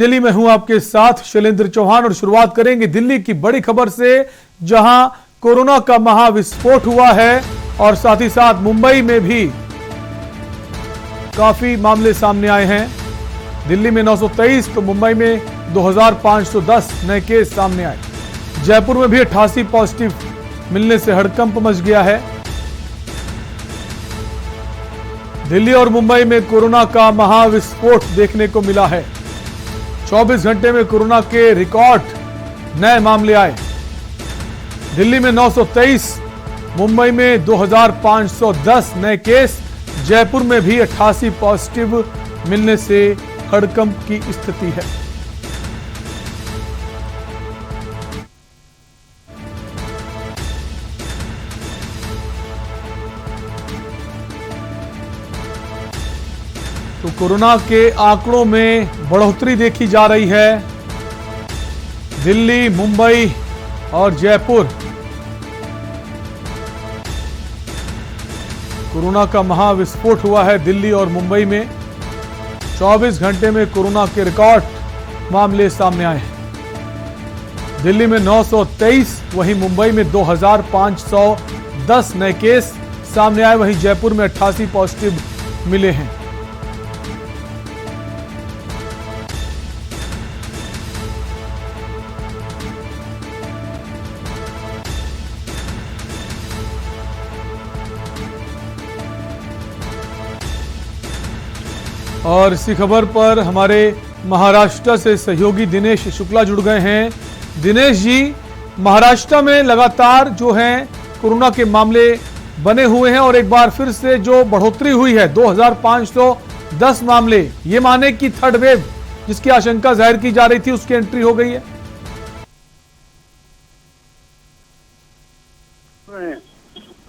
दिल्ली में हूं आपके साथ शैलेंद्र चौहान और शुरुआत करेंगे दिल्ली की बड़ी खबर से, जहां कोरोना का महाविस्फोट हुआ है और साथ ही साथ मुंबई में भी काफी मामले सामने आए हैं। दिल्ली में 923 तो मुंबई में 2510 नए केस सामने आए। जयपुर में भी 88 पॉजिटिव मिलने से हड़कंप मच गया है। दिल्ली और मुंबई में कोरोना का महाविस्फोट देखने को मिला है। 24 घंटे में कोरोना के रिकॉर्ड नए मामले आए। दिल्ली में 923, मुंबई में 2510 नए केस, जयपुर में भी 88 पॉजिटिव मिलने से हड़कंप की स्थिति है। तो कोरोना के आंकड़ों में बढ़ोतरी देखी जा रही है। दिल्ली, मुंबई और जयपुर कोरोना का महाविस्फोट हुआ है। दिल्ली और मुंबई में 24 घंटे में कोरोना के रिकॉर्ड मामले सामने आए हैं। दिल्ली में 923, वहीं मुंबई में 2510 नए केस सामने आए। वहीं जयपुर में 88 पॉजिटिव मिले हैं। और इसी खबर पर हमारे महाराष्ट्र से सहयोगी दिनेश शुक्ला जुड़ गए हैं। दिनेश जी, महाराष्ट्र में लगातार जो है कोरोना के मामले बने हुए हैं और एक बार फिर से जो बढ़ोतरी हुई है 2510 मामले, ये माने कि थर्ड वेव जिसकी आशंका जाहिर की जा रही थी उसकी एंट्री हो गई है।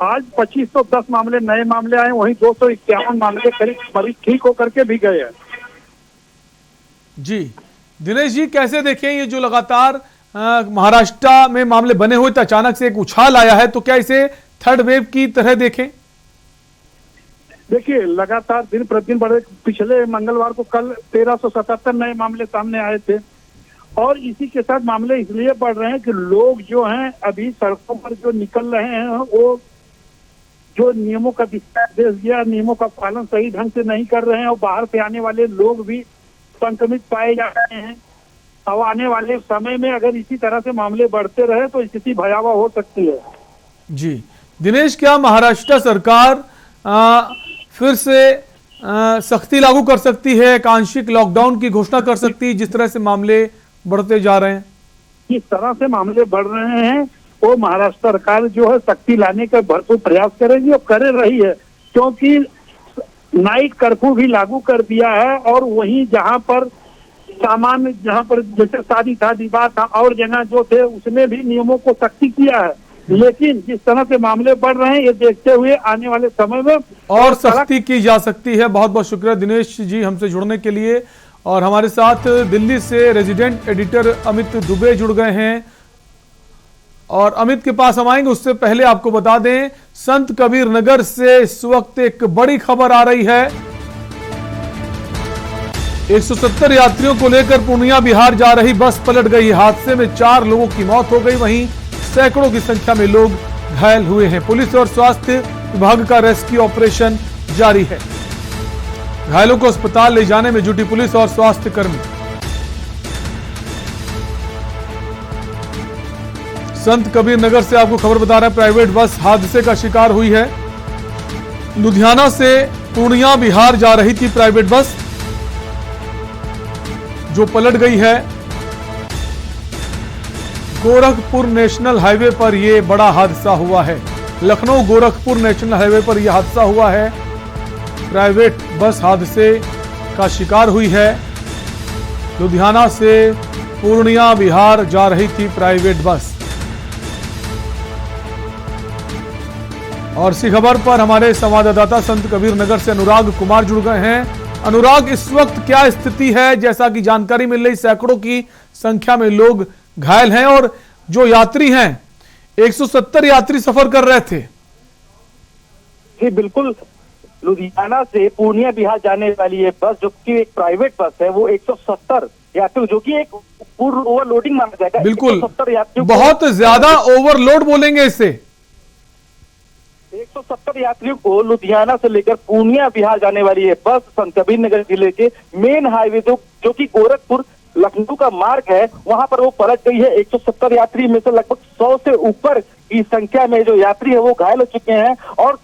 आज 2510 मामले नए मामले आए, वहीं 251 मामले करीब मरीज ठीक होकर के भी गए हैं। जी दिनेश जी, कैसे देखें ये जो लगातार महाराष्ट्र में मामले बने हुए थे, अचानक से एक उछाल आया है, तो क्या इसे थर्ड वेव की तरह देखें? देखिए, लगातार दिन प्रतिदिन बढ़े। पिछले मंगलवार को कल 1377 नए मामले सामने आए थे और इसी के साथ मामले इसलिए बढ़ रहे हैं कि लोग जो हैं अभी सड़कों पर जो निकल रहे हैं वो जो नियमों का दिशा दिया, नियमों का पालन सही ढंग से नहीं कर रहे हैं और बाहर से आने वाले लोग भी संक्रमित पाए जा रहे हैं। अब आने वाले समय में अगर इसी तरह से मामले बढ़ते रहे तो स्थिति भयावह हो सकती है। जी दिनेश, क्या महाराष्ट्र सरकार फिर से सख्ती लागू कर सकती है, एक आंशिक लॉकडाउन की घोषणा कर सकती है जिस तरह से मामले बढ़ते जा रहे हैं? जिस तरह से मामले बढ़ रहे हैं वो महाराष्ट्र सरकार जो है सख्ती लाने का भरपूर प्रयास करेगी और कर रही है, क्योंकि नाइट कर्फ्यू भी लागू कर दिया है और वहीं जहां पर सामान्य, जहां पर जैसे शादी था, विवाह था और जगह जो थे उसमें भी नियमों को सख्ती किया है। लेकिन जिस तरह से मामले बढ़ रहे हैं ये देखते हुए आने वाले समय में और सख्ती की जा सकती है। बहुत बहुत शुक्रिया दिनेश जी हमसे जुड़ने के लिए। और हमारे साथ दिल्ली से रेजिडेंट एडिटर अमित दुबे जुड़ गए हैं और अमित के पास हम आएंगे। उससे पहले आपको बता दें, संत कबीर नगर से इस वक्त एक बड़ी खबर आ रही है। 170 यात्रियों को लेकर पूर्णिया बिहार जा रही बस पलट गई। हादसे में 4 लोगों की मौत हो गई, वहीं सैकड़ों की संख्या में लोग घायल हुए हैं। पुलिस और स्वास्थ्य विभाग का रेस्क्यू ऑपरेशन जारी है। घायलों को अस्पताल ले जाने में जुटी पुलिस और स्वास्थ्य कर्मी। संत कबीर नगर से आपको खबर बता रहे हैं, प्राइवेट बस हादसे का शिकार हुई है। लुधियाना से पूर्णिया बिहार जा रही थी प्राइवेट बस जो पलट गई है। गोरखपुर नेशनल हाईवे पर यह बड़ा हादसा हुआ है। लखनऊ गोरखपुर नेशनल हाईवे पर यह हादसा हुआ है। प्राइवेट बस हादसे का शिकार हुई है। लुधियाना से पूर्णिया बिहार जा रही थी प्राइवेट बस। और इसी खबर पर हमारे संवाददाता संत कबीर नगर से अनुराग कुमार जुड़ गए हैं। अनुराग, इस वक्त क्या स्थिति है? जैसा कि जानकारी मिल रही, सैकड़ों की संख्या में लोग घायल हैं और जो यात्री हैं 170 यात्री सफर कर रहे थे। जी बिल्कुल, लुधियाना से पूर्णिया बिहार जाने वाली ये बस जो कि एक प्राइवेट बस है, वो 170 यात्रियों, जो कि एक पूर्ण ओवरलोडिंग माना जाएगा। बिल्कुल 170 यात्रियों को- बहुत ज्यादा ओवरलोड बोलेंगे इससे। 170 यात्रियों को लुधियाना से लेकर पूर्णिया बिहार जाने वाली है बस संत कबीर नगर जिले के मेन हाईवे जो कि गोरखपुर लखनऊ का मार्ग है, वहां पर वो पलट गई है। 170 यात्री में से लगभग 100 से ऊपर की संख्या में जो यात्री है वो घायल हो चुके हैं और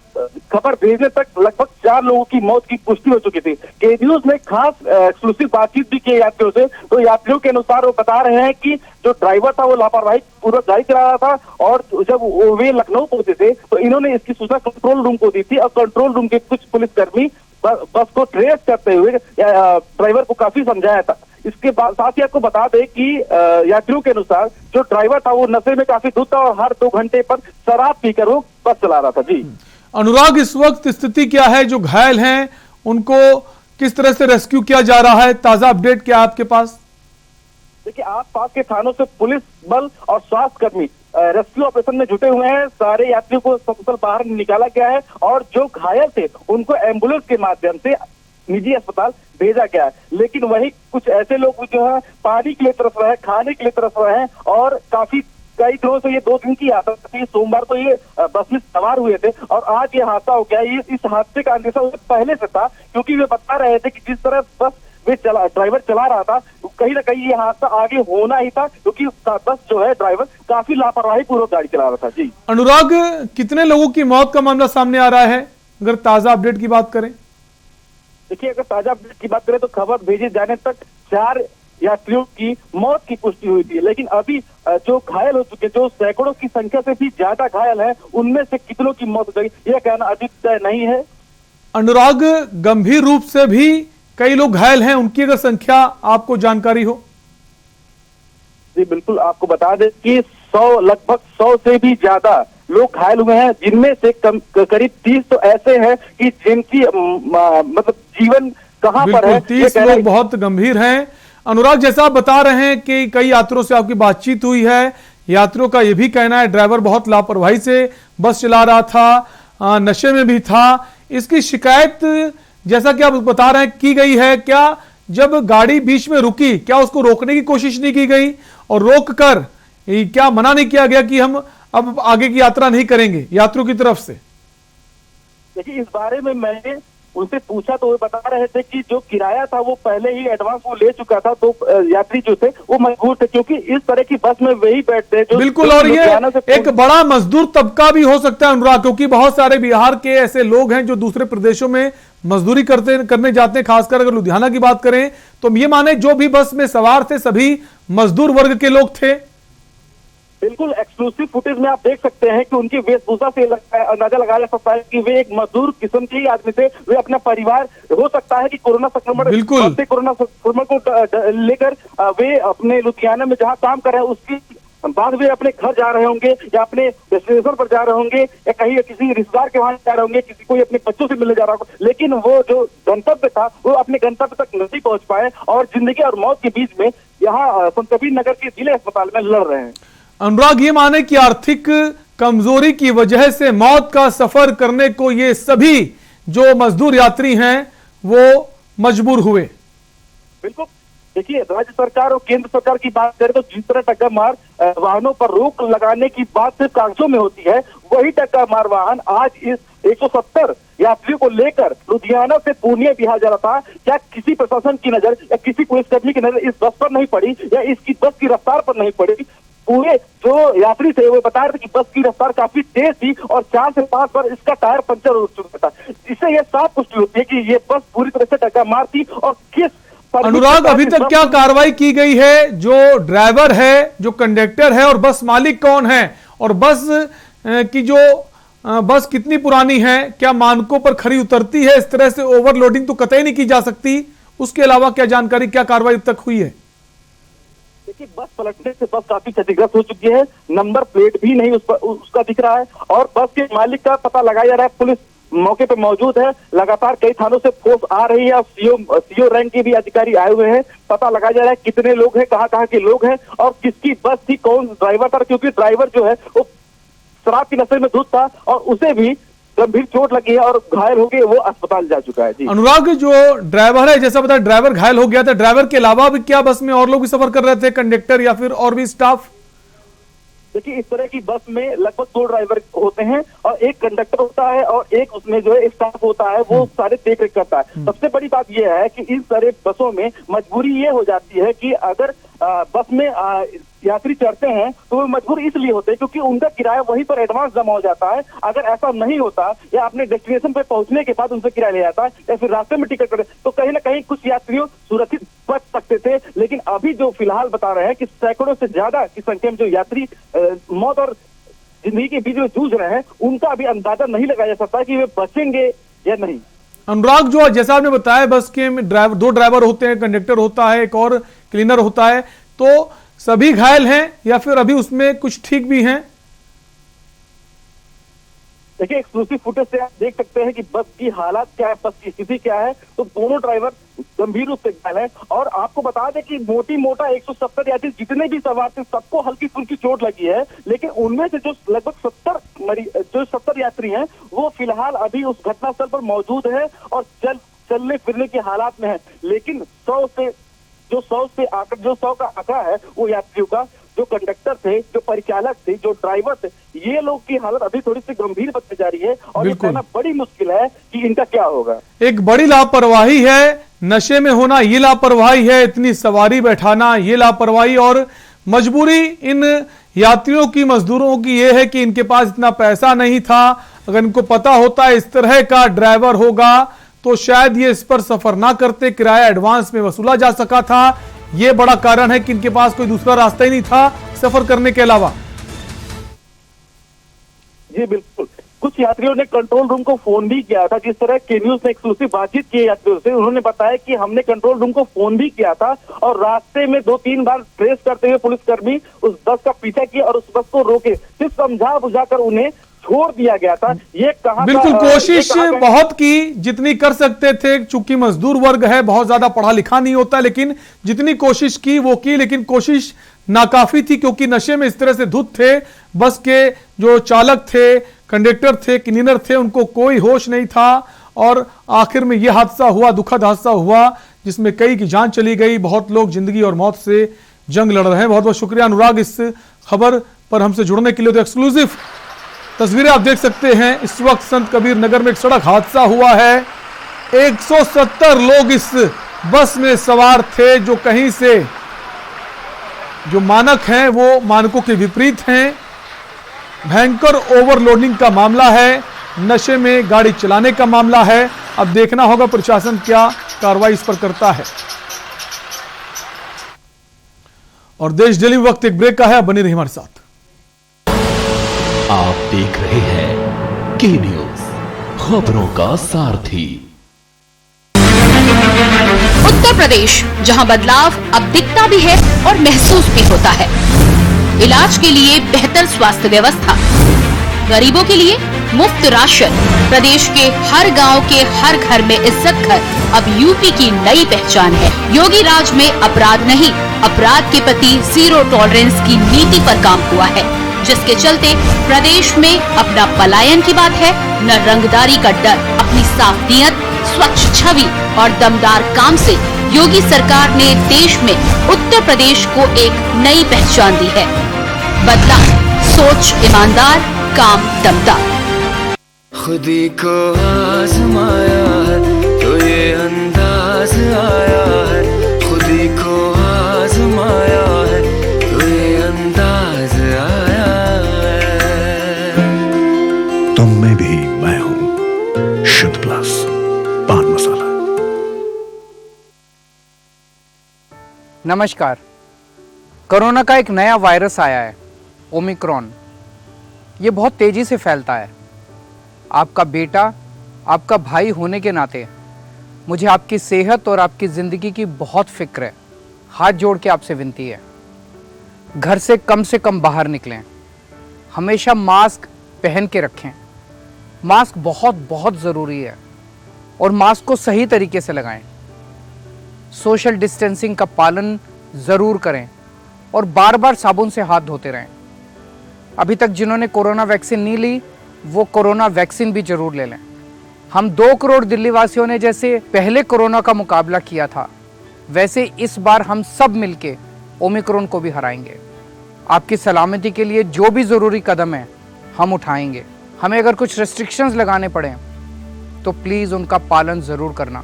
खबर भेजने तक लगभग 4 लोगों की मौत की पुष्टि हो चुकी थी। के न्यूज ने खास एक्सक्लूसिव बातचीत भी की यात्रियों से, तो यात्रियों के अनुसार वो बता रहे हैं कि जो ड्राइवर था वो लापरवाही पूर्वक गाड़ी चला रहा था और जब वे लखनऊ पहुंचे थे तो इन्होंने इसकी सूचना कंट्रोल रूम को दी थी और कंट्रोल रूम के कुछ पुलिसकर्मी बस को ट्रेस करते हुए ड्राइवर को काफी समझाया था। इसके बाद साथ ही आपको बता दें कि यात्रियों के अनुसार जो ड्राइवर था वो नशे में काफी धुत था और हर 2 घंटे पर शराब पीकर वो बस चला रहा था। जी अनुराग, इस वक्त स्थिति क्या है? जो घायल हैं उनको किस तरह से रेस्क्यू किया जा रहा है? ताजा अपडेट क्या है आपके पास? देखिए, आसपास के थानों से पुलिस बल और स्वास्थ्य कर्मी रेस्क्यू ऑपरेशन में जुटे हुए हैं। सारे यात्रियों को सकुशल बाहर निकाला गया है और जो घायल थे उनको एम्बुलेंस के माध्यम से निजी अस्पताल भेजा गया है। लेकिन वही कुछ ऐसे लोग जो है पानी के लिए तरस रहे हैं, खाने के लिए तरस रहे हैं और काफी कई दिनों से ये 2 दिन की यात्रा थी। सोमवार को ये बस में सवार हुए थे और आज ये हादसा हो गया। ये इस हादसे का अंदेशा उन्हें पहले से था, क्योंकि वे बता रहे थे कि जिस तरह बस ड्राइवर चला रहा था कहीं ना कहीं ये हादसा आगे होना ही था, क्योंकि बस जो है ड्राइवर काफी लापरवाही पूर्वक गाड़ी चला रहा था। जी अनुराग, कितने लोगों की मौत का मामला सामने आ रहा है अगर ताजा अपडेट की बात करें? देखिए, अगर ताजा अपडेट की बात करें तो खबर भेजे जाने तक 4 यात्रियों की मौत की पुष्टि हुई थी, लेकिन अभी जो घायल हो चुके, जो सैकड़ों की संख्या से भी ज्यादा घायल है, उनमें से कितनों की मौत हो गई यह कहना अभी तय नहीं है। अनुराग, गंभीर रूप से भी कई लोग घायल हैं, उनकी अगर संख्या आपको जानकारी हो? जी बिल्कुल, आपको बता दें कि लगभग 100 से भी ज्यादा लोग घायल हुए हैं, जिनमें से करीब 30 तो ऐसे हैं कि जिनकी मतलब जीवन कहां पर है। 30 लोग बहुत गंभीर हैं। अनुराग, जैसा आप बता रहे हैं कि कई यात्रियों से आपकी बातचीत हुई है, यात्रियों का यह भी कहना है ड्राइवर बहुत लापरवाही से बस चला रहा था, नशे में भी था। इसकी शिकायत जैसा कि आप बता रहे हैं की गई है। क्या जब गाड़ी बीच में रुकी क्या उसको रोकने की कोशिश नहीं की गई और रोक कर क्या मना नहीं किया गया कि हम अब आगे की यात्रा नहीं करेंगे यात्रियों की तरफ से? देखिए, इस बारे में मैंने उनसे पूछा तो वो बता रहे थे कि जो किराया था वो पहले ही एडवांस वो ले चुका था, तो यात्री जो थे वो मजबूर थे, क्योंकि इस तरह की बस में वही बैठते जो बिल्कुल। और ये एक बड़ा मजदूर तबका भी हो सकता है अनुराग, क्योंकि बहुत सारे बिहार के ऐसे लोग हैं जो दूसरे प्रदेशों में मजदूरी करने जाते हैं। खासकर अगर लुधियाना की बात करें तो ये माने जो भी बस में सवार थे सभी मजदूर वर्ग के लोग थे। बिल्कुल, एक्सक्लूसिव फुटेज में आप देख सकते हैं कि उनकी वेशभूषा से अंदाजा लगाया जा सकता है कि वे एक मजदूर किस्म के ही आदमी थे। वे अपना परिवार, हो सकता है कि कोरोना संक्रमण को लेकर वे अपने लुधियाना में जहां काम कर रहे हैं उसकी बाद वे अपने घर जा रहे होंगे या अपने डेस्टिनेशन पर जा रहे होंगे या कहीं किसी रिश्तेदार के वहां जा रहे होंगे, किसी कोई अपने बच्चों से मिलने जा रहा होगा, लेकिन वो जो गंतव्य था वो अपने गंतव्य तक नहीं पहुंच पाए और जिंदगी और मौत के बीच में यहाँ संत कबीर नगर के जिले अस्पताल में लड़ रहे हैं। अनुराग, ये माने कि आर्थिक कमजोरी की वजह से मौत का सफर करने को ये सभी जो मजदूर यात्री हैं वो मजबूर हुए। बिल्कुल, देखिए, राज्य सरकार और केंद्र सरकार की बात करें तो जिस तरह टक्का मार वाहनों पर रोक लगाने की बात सिर्फ कागजों में होती है, वही टक्का मार वाहन आज इस 170 यात्रियों को लेकर लुधियाना से पूर्णिया बिहार जा रहा था। क्या किसी प्रशासन की नजर या किसी पुलिसकर्मी की नजर इस बस पर नहीं पड़ी या इसकी बस की रफ्तार पर नहीं पड़ी? पूरे जो यात्री थे वो बता रहे थे कि बस की रफ्तार काफी तेज थी और 4 से 5 बार इसका टायर पंचर हो चुका था। इससे यह साफ पुष्टि होती है कि ये बस पूरी तरह से टक्कर मार थी। और किस अनुराग, अभी तक क्या कार्रवाई की गई है? जो ड्राइवर है, जो कंडक्टर है और बस मालिक कौन है, और बस की जो बस कितनी पुरानी है, क्या मानकों पर खरी उतरती है? इस तरह से ओवरलोडिंग तो कतई नहीं की जा सकती। उसके अलावा क्या जानकारी, क्या कार्रवाई अब तक हुई है? देखिए, बस पलटने से बस काफी क्षतिग्रस्त हो चुकी है, नंबर प्लेट भी नहीं उसका दिख रहा है और बस के मालिक का पता लगाया जा रहा है। पुलिस मौके पे मौजूद है, लगातार कई थानों से फोर्स आ रही है और सीओ रैंक के भी अधिकारी आए हुए हैं। पता लगाया जा रहा है कितने लोग हैं, कहाँ के लोग हैं और किसकी बस थी, कौन ड्राइवर था, क्योंकि ड्राइवर जो है वो शराब के नशे में धुत था और उसे भी गंभीर चोट लगी है और घायल होकर वो अस्पताल जा चुका है। जी अनुराग, जो ड्राइवर है, जैसा बताया ड्राइवर घायल हो गया था, ड्राइवर के अलावा भी क्या बस में और लोग भी सफर कर रहे थे, कंडक्टर या फिर और भी स्टाफ? देखिए, इस तरह की बस में लगभग 2 ड्राइवर होते हैं और एक कंडक्टर होता है और एक उसमें जो है स्टाफ होता है, वो सारे देख रेख करता है। सबसे बड़ी बात यह है कि इन सारे बसों में मजबूरी ये हो जाती है कि अगर बस में यात्री चढ़ते हैं तो वो मजबूर इसलिए होते हैं क्योंकि उनका किराया वहीं पर एडवांस जमा हो जाता है। अगर ऐसा नहीं होता या अपने डेस्टिनेशन पे पहुंचने के बाद उनसे किराया ले जाता है या फिर रास्ते में टिकट करते तो कहीं ना कहीं कुछ यात्रियों सुरक्षित बच सकते थे। लेकिन अभी जो फिलहाल बता रहे हैं कि सैकड़ों से ज्यादा की संख्या में जो यात्री मौत और जिंदगी के बीच में जूझ रहे हैं, उनका अभी अंदाजा नहीं लगाया जा सकता कि वे बचेंगे या नहीं। अनुराग, जो जैसा आपने बताया बस के ड्राइवर 2 ड्राइवर होते हैं, कंडक्टर होता है, एक और क्लीनर होता है, तो सभी घायल हैं या फिर अभी उसमें कुछ ठीक भी हैं? देखिए, एक्सक्लूसिव फुटेज से आप देख सकते हैं कि बस की हालत क्या है, बस की स्थिति क्या है। तो दोनों ड्राइवर गंभीर रूप से घायल हैं और आपको बता दें कि मोटी मोटा 170 यात्री जितने भी सवार थे सबको हल्की फुल्की चोट लगी है। लेकिन उनमें से जो लगभग 70 यात्री हैं वो फिलहाल अभी उस घटनास्थल पर मौजूद है और चलने फिरने की हालात में है। लेकिन 100 का आंकड़ा है वो यात्रियों का, जो कंडक्टर थे, जो परिचालक थे, जो ड्राइवर थे, ये लोग की हालत अभी थोड़ी सी गंभीर बनती जा रही है और ये कहना बड़ी मुश्किल है कि इनका क्या होगा। एक बड़ी लापरवाही है, नशे में होना ये लापरवाही है, इतनी सवारी बैठाना ये लापरवाही, और मजबूरी इन यात्रियों की, मजदूरों की ये है कि इनके पास इतना पैसा नहीं था। अगर इनको पता होता इस तरह का ड्राइवर होगा तो शायद ये इस पर सफर ना करते, किराया एडवांस में वसूला जा सका था। ये बड़ा कारण है कि इनके पास कोई दूसरा रास्ता ही नहीं था सफर करने के अलावा। जी बिल्कुल, कुछ यात्रियों ने कंट्रोल रूम को फोन भी किया था। जिस तरह के न्यूज ने एक्सक्लूसिव बातचीत की यात्रियों से, उन्होंने बताया कि हमने कंट्रोल रूम को फोन भी किया था और रास्ते में 2-3 बार ट्रेस करते हुए पुलिसकर्मी उस बस का पीछा किया और उस बस को रोके, सिर्फ समझा बुझाकर उन्हें छोड़ दिया गया था। ये कहा बिल्कुल कोशिश बहुत की, जितनी कर सकते थे, चूंकि मजदूर वर्ग है, बहुत ज्यादा पढ़ा लिखा नहीं होता, लेकिन जितनी कोशिश की वो की, लेकिन कोशिश नाकाफी थी क्योंकि नशे में इस तरह से धुत थे। बस के जो चालक थे, कंडक्टर थे, क्लीनर थे, उनको कोई होश नहीं था और आखिर में यह हादसा हुआ, दुखद हादसा हुआ, जिसमें कई की जान चली गई। बहुत लोग जिंदगी और मौत से जंग लड़ रहे हैं। बहुत बहुत शुक्रिया अनुराग इस खबर पर हमसे जुड़ने के लिए। तो एक्सक्लूसिव तस्वीरें आप देख सकते हैं। इस वक्त संत कबीर नगर में एक सड़क हादसा हुआ है। 170 लोग इस बस में सवार थे, जो कहीं से जो मानक हैं वो मानकों के विपरीत हैं। भयंकर ओवरलोडिंग का मामला है, नशे में गाड़ी चलाने का मामला है। अब देखना होगा प्रशासन क्या कार्रवाई इस पर करता है। और देश डेली वक्त एक ब्रेक का है, बने रहिए हमारे साथ। आप देख रहे हैं के न्यूज, खबरों का सारथी। उत्तर प्रदेश, जहां बदलाव अब दिखता भी है और महसूस भी होता है। इलाज के लिए बेहतर स्वास्थ्य व्यवस्था, गरीबों के लिए मुफ्त राशन, प्रदेश के हर गांव के हर घर में इज्जत घर अब यूपी की नई पहचान है। योगी राज में अपराध नहीं, अपराध के प्रति जीरो टॉलरेंस की नीति पर काम हुआ है, जिसके चलते प्रदेश में अपना पलायन की बात है, न रंगदारी का डर। अपनी साफ नीयत, स्वच्छ छवि और दमदार काम से योगी सरकार ने देश में उत्तर प्रदेश को एक नई पहचान दी है। बदला सोच, ईमानदार, काम दमदार। खुदी को आजमाया है तो ये अंदाज आया है, खुदी को आजमाया है तो ये अंदाज आया है। तुम में भी मैं हूं, शुद्ध प्लस पान मसाला। नमस्कार। कोरोना का एक नया वायरस आया है, ओमिक्रॉन। ये बहुत तेजी से फैलता है। आपका बेटा, आपका भाई होने के नाते मुझे आपकी सेहत और आपकी ज़िंदगी की बहुत फिक्र है। हाथ जोड़ के आपसे विनती है, घर से कम बाहर निकलें, हमेशा मास्क पहन के रखें। मास्क बहुत बहुत ज़रूरी है और मास्क को सही तरीके से लगाएं। सोशल डिस्टेंसिंग का पालन ज़रूर करें और बार बार साबुन से हाथ धोते रहें। अभी तक जिन्होंने कोरोना वैक्सीन नहीं ली वो कोरोना वैक्सीन भी जरूर ले लें। हम 2 करोड़ दिल्ली वासियों ने जैसे पहले कोरोना का मुकाबला किया था, वैसे इस बार हम सब मिलके ओमिक्रॉन को भी हराएंगे। आपकी सलामती के लिए जो भी ज़रूरी कदम है हम उठाएंगे। हमें अगर कुछ रेस्ट्रिक्शंस लगाने पड़े तो प्लीज़ उनका पालन ज़रूर करना।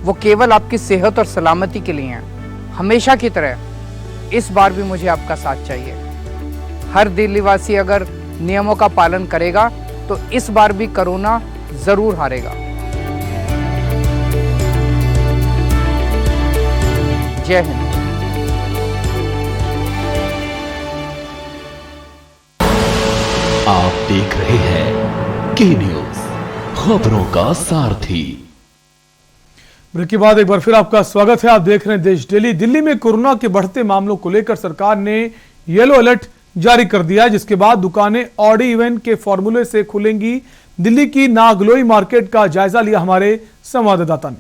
वो केवल आपकी सेहत और सलामती के लिए हैं। हमेशा की तरह इस बार भी मुझे आपका साथ चाहिए। हर दिल्लीवासी अगर नियमों का पालन करेगा तो इस बार भी कोरोना ज़रूर हारेगा। जय हिंद। आप देख रहे हैं के न्यूज, खबरों का सारथी। ब्रेक के बाद एक बार फिर आपका स्वागत है। आप देख रहे हैं देश डेली। दिल्ली में कोरोना के बढ़ते मामलों को लेकर सरकार ने येलो अलर्ट जारी कर दिया है, जिसके बाद दुकानें ऑड इवन के फॉर्मूले से खुलेंगी। दिल्ली की नागलोई मार्केट का जायजा लिया हमारे संवाददाता ने।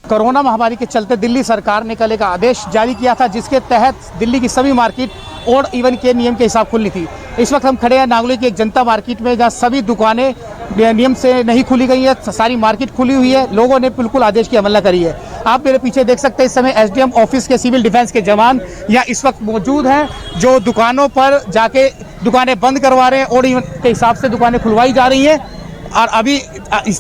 कोरोना महामारी के चलते दिल्ली सरकार ने कल एक आदेश जारी किया था, जिसके तहत दिल्ली की सभी मार्केट ऑड इवन के नियम के हिसाब खुलनी थी। इस वक्त हम खड़े हैं नागलोई की एक जनता मार्केट में, जहां सभी दुकानें नियम से नहीं खुली गई है। सारी मार्केट खुली हुई है। लोगों ने बिल्कुल आदेश की अवहेलना करी है। आप मेरे पीछे देख सकते हैं, इस समय एसडीएम ऑफिस के सिविल डिफेंस के जवान यहाँ इस वक्त मौजूद हैं, जो दुकानों पर जाके दुकानें बंद करवा रहे हैं। ऑड इवन के हिसाब से दुकानें खुलवाई जा रही हैं। और अभी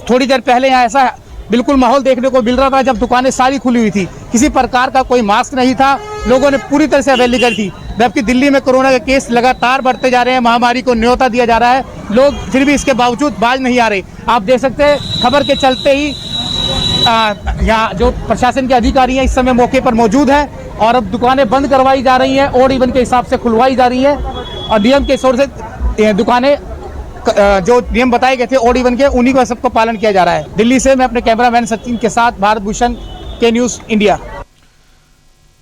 थोड़ी देर पहले यहाँ ऐसा बिल्कुल माहौल देखने को मिल रहा था जब दुकानें सारी खुली हुई थी, किसी प्रकार का कोई मास्क नहीं था। लोगों ने पूरी तरह से अवेली करी थी। जबकि दिल्ली में कोरोना के केस लगातार बढ़ते जा रहे हैं, महामारी को न्योता दिया जा रहा है, लोग फिर भी इसके बावजूद बाज नहीं आ रहे। आप देख सकते हैं, खबर के चलते ही यहाँ जो प्रशासन के अधिकारी हैं इस समय मौके पर मौजूद हैं और अब दुकानें बंद करवाई जा रही हैं, ऑड इवन के हिसाब से खुलवाई जा रही हैं और नियम के हिसाब से दुकानें जो नियम बताए गए थे ऑड इवन के, उन्हीं का सबको पालन किया जा रहा है। दिल्ली से मैं अपने कैमरामैन सचिन के साथ भारत भूषण, के न्यूज इंडिया।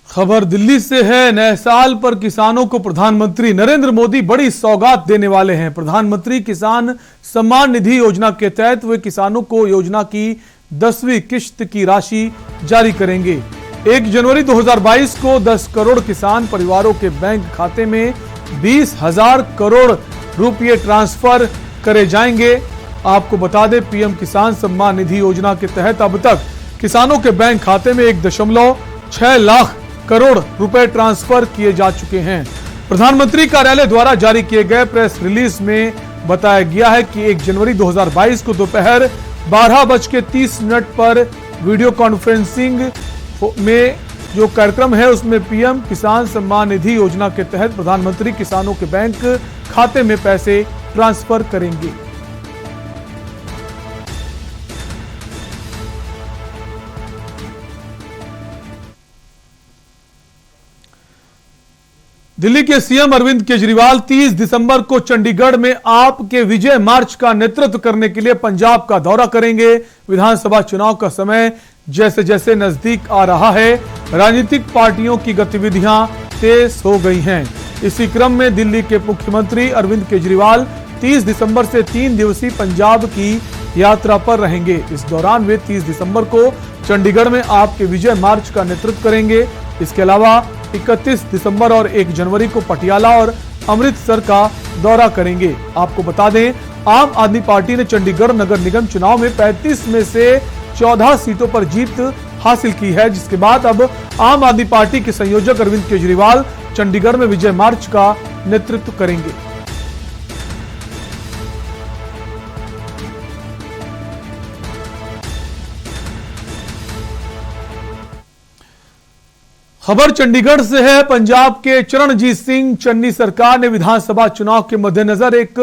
खबर दिल्ली से है। नए साल पर किसानों को प्रधानमंत्री नरेंद्र मोदी बड़ी सौगात देने वाले हैं। प्रधानमंत्री किसान सम्मान निधि योजना के तहत वे किसानों को योजना की 10वीं किश्त की राशि जारी करेंगे। 1 जनवरी 2022 को 10 करोड़ किसान परिवारों के बैंक खाते में 20,000 करोड़ रुपये ट्रांसफर करे जाएंगे। आपको बता दें, पीएम किसान सम्मान निधि योजना के तहत अब तक किसानों के बैंक खाते में 1.6 लाख करोड़ रुपए ट्रांसफर किए जा चुके हैं। प्रधानमंत्री कार्यालय द्वारा जारी किए गए प्रेस रिलीज में बताया गया है कि 1 जनवरी 2022 को दोपहर 12:30 पर वीडियो कॉन्फ्रेंसिंग में जो कार्यक्रम है उसमें पीएम किसान सम्मान निधि योजना के तहत प्रधानमंत्री किसानों के बैंक खाते में पैसे ट्रांसफर करेंगे। दिल्ली के सीएम अरविंद केजरीवाल 30 दिसंबर को चंडीगढ़ में आप के विजय मार्च का नेतृत्व करने के लिए पंजाब का दौरा करेंगे। विधानसभा चुनाव का समय जैसे जैसे नजदीक आ रहा है, राजनीतिक पार्टियों की गतिविधियां तेज हो गई हैं। इसी क्रम में दिल्ली के मुख्यमंत्री अरविंद केजरीवाल 30 दिसंबर से 3 दिवसीय पंजाब की यात्रा पर रहेंगे। इस दौरान वे 30 दिसंबर को चंडीगढ़ में आपके विजय मार्च का नेतृत्व करेंगे। इसके अलावा 31 दिसंबर और 1 जनवरी को पटियाला और अमृतसर का दौरा करेंगे। आपको बता दें, आम आदमी पार्टी ने चंडीगढ़ नगर निगम चुनाव में 35 में से 14 सीटों पर जीत हासिल की है, जिसके बाद अब आम आदमी पार्टी के संयोजक अरविंद केजरीवाल चंडीगढ़ में विजय मार्च का नेतृत्व करेंगे। खबर चंडीगढ़ से है। पंजाब के चरणजीत सिंह चन्नी सरकार ने विधानसभा चुनाव के मद्देनजर एक